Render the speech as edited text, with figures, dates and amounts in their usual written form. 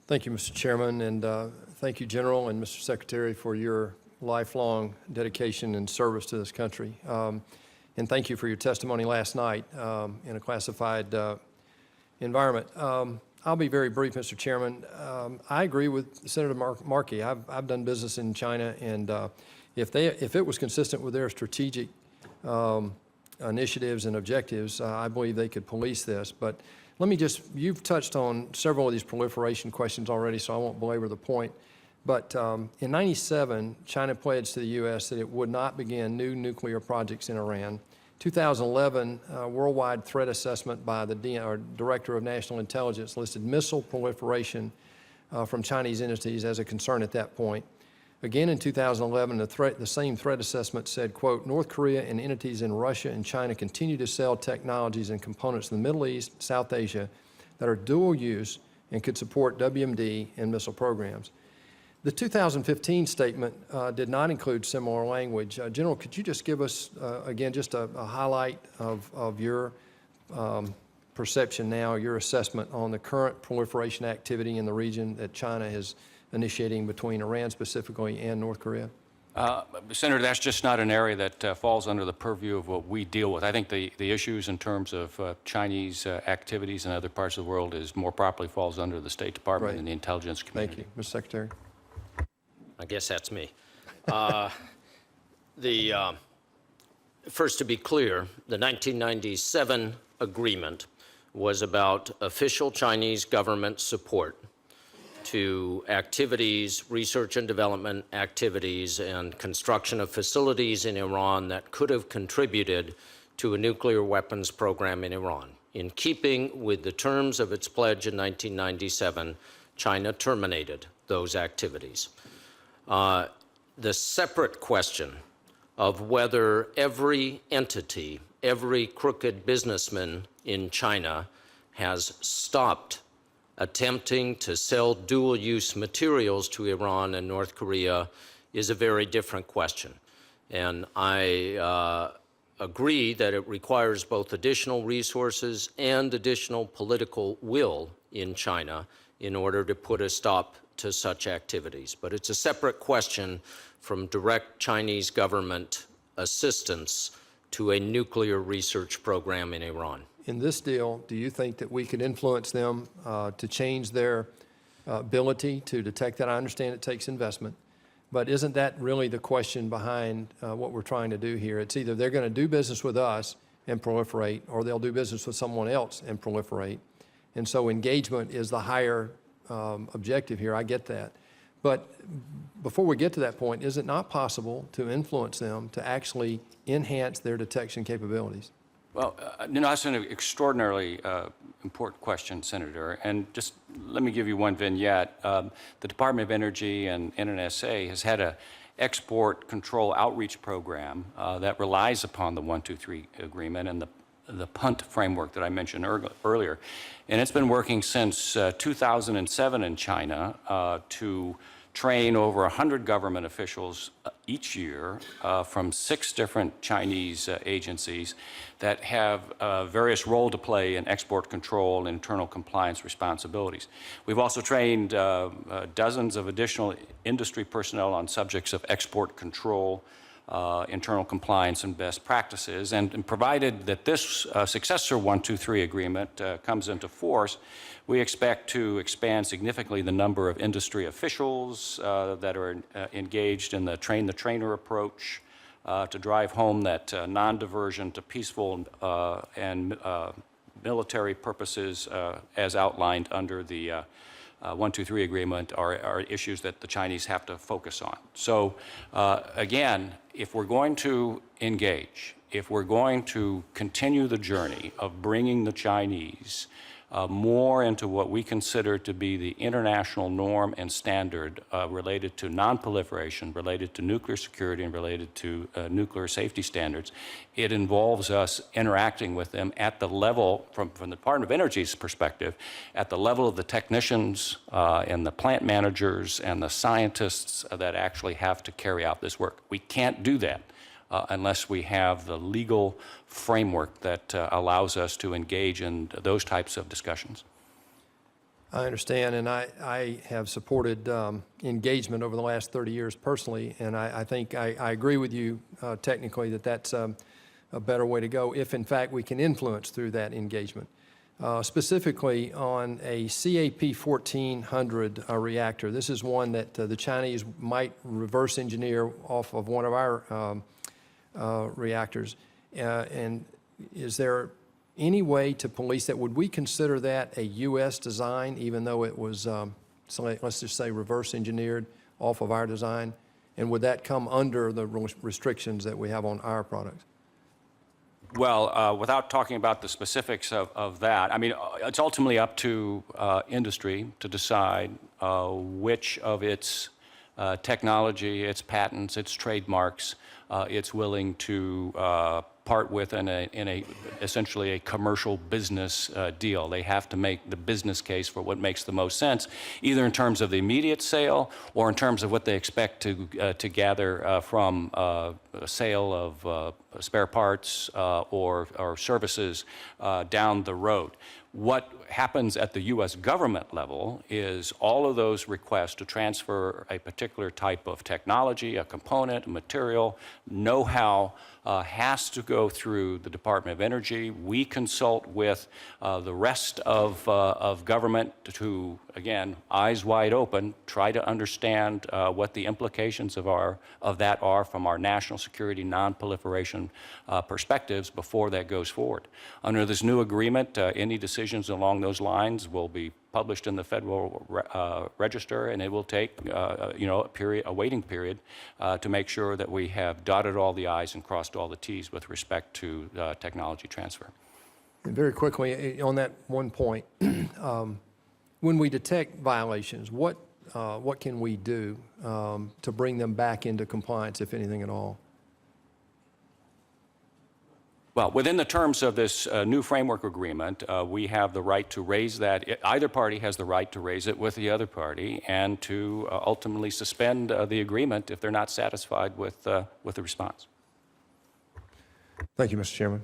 Thank you, Mr. Chairman, and thank you, General and Mr. Secretary, for your lifelong dedication and service to this country. And thank you for your testimony last night in a classified environment. I'll be very brief, Mr. Chairman. I agree with Senator Markey. I've done business in China, and if it was consistent with their strategic initiatives and objectives, I believe they could police this. But let me just, you've touched on several of these proliferation questions already, so I won't belabor the point. But in '97, China pledged to the U.S. that it would not begin new nuclear projects in Iran. 2011, worldwide threat assessment by the Director of National Intelligence listed missile proliferation from Chinese entities as a concern at that point. Again, in 2011, the same threat assessment said, quote, North Korea and entities in Russia and China continue to sell technologies and components in the Middle East, South Asia that are dual use and could support WMD and missile programs. The 2015 statement did not include similar language. General, could you just give us, again, just a highlight of your perception now, your assessment on the current proliferation activity in the region that China is initiating between Iran specifically and North Korea? Senator, that's just not an area that falls under the purview of what we deal with. I think the issues in terms of Chinese activities in other parts of the world is more properly falls under the State Department and the intelligence community. Thank you. Mr. Secretary. I guess that's me. First, to be clear, the 1997 agreement was about official Chinese government support to activities, research and development activities, and construction of facilities in Iran that could have contributed to a nuclear weapons program in Iran. In keeping with the terms of its pledge in 1997, China terminated those activities. The separate question of whether every entity, every crooked businessman in China has stopped attempting to sell dual-use materials to Iran and North Korea is a very different question. And I agree that it requires both additional resources and additional political will in China in order to put a stop to such activities. But it's a separate question from direct Chinese government assistance to a nuclear research program in Iran. In this deal, do you think that we could influence them to change their ability to detect that? I understand it takes investment, but isn't that really the question behind what we're trying to do here? It's either they're going to do business with us and proliferate, or they'll do business with someone else and proliferate. And so engagement is the higher objective here. I get that. But before we get to that point, is it not possible to influence them to actually enhance their detection capabilities? Well, that's an extraordinarily important question, Senator. And just let me give you one vignette. The Department of Energy and NNSA has had an export control outreach program that relies upon the 123 agreement and the PUNT framework that I mentioned earlier. And it's been working since 2007 in China to train over 100 government officials each year from 6 different Chinese agencies that have various role to play in export control and internal compliance responsibilities. We've also trained dozens of additional industry personnel on subjects of export control, internal compliance and best practices, and provided that this successor 123 agreement comes into force, we expect to expand significantly the number of industry officials that are engaged in the train-the-trainer approach to drive home that non-diversion to peaceful and military purposes as outlined under the 123 agreement are issues that the Chinese have to focus on. So again, if we're going to engage, if we're going to continue the journey of bringing the Chinese more into what we consider to be the international norm and standard related to non-proliferation, related to nuclear security, and related to nuclear safety standards, it involves us interacting with them at the level, from the Department of Energy's perspective, at the level of the technicians and the plant managers and the scientists that actually have to carry out this work. We can't do that unless we have the legal framework that allows us to engage in those types of discussions. I understand, and I have supported engagement over the last 30 years personally, and I think I agree with you technically that that's a better way to go if, in fact, we can influence through that engagement. Specifically on a CAP 1400 reactor, this is one that the Chinese might reverse engineer off of one of our reactors. And is there any way to police that? Would we consider that a U.S. design, even though it was, let's just say, reverse engineered off of our design? And would that come under the restrictions that we have on our products? Well, without talking about the specifics of that, I mean, it's ultimately up to industry to decide which of its technology, its patents, its trademarks, it's willing to part with in a essentially a commercial business deal. They have to make the business case for what makes the most sense, either in terms of the immediate sale or in terms of what they expect to gather from a sale of spare parts or services down the road. What happens at the U.S. government level is all of those requests to transfer a particular type of technology, a component, a material, know-how, has to go through the Department of Energy. We consult with the rest of government to, again, eyes wide open, try to understand what the implications of that are from our national security non-proliferation perspectives before that goes forward. Under this new agreement, any decisions along those lines will be published in the Federal Register, and it will take a waiting period to make sure that we have dotted all the I's and crossed all the T's with respect to technology transfer. And very quickly, on that one point, when we detect violations, what can we do to bring them back into compliance, if anything at all? Well, within the terms of this new framework agreement, we have the right to raise that. Either party has the right to raise it with the other party and to ultimately suspend the agreement if they're not satisfied with the response. Thank you, Mr. Chairman.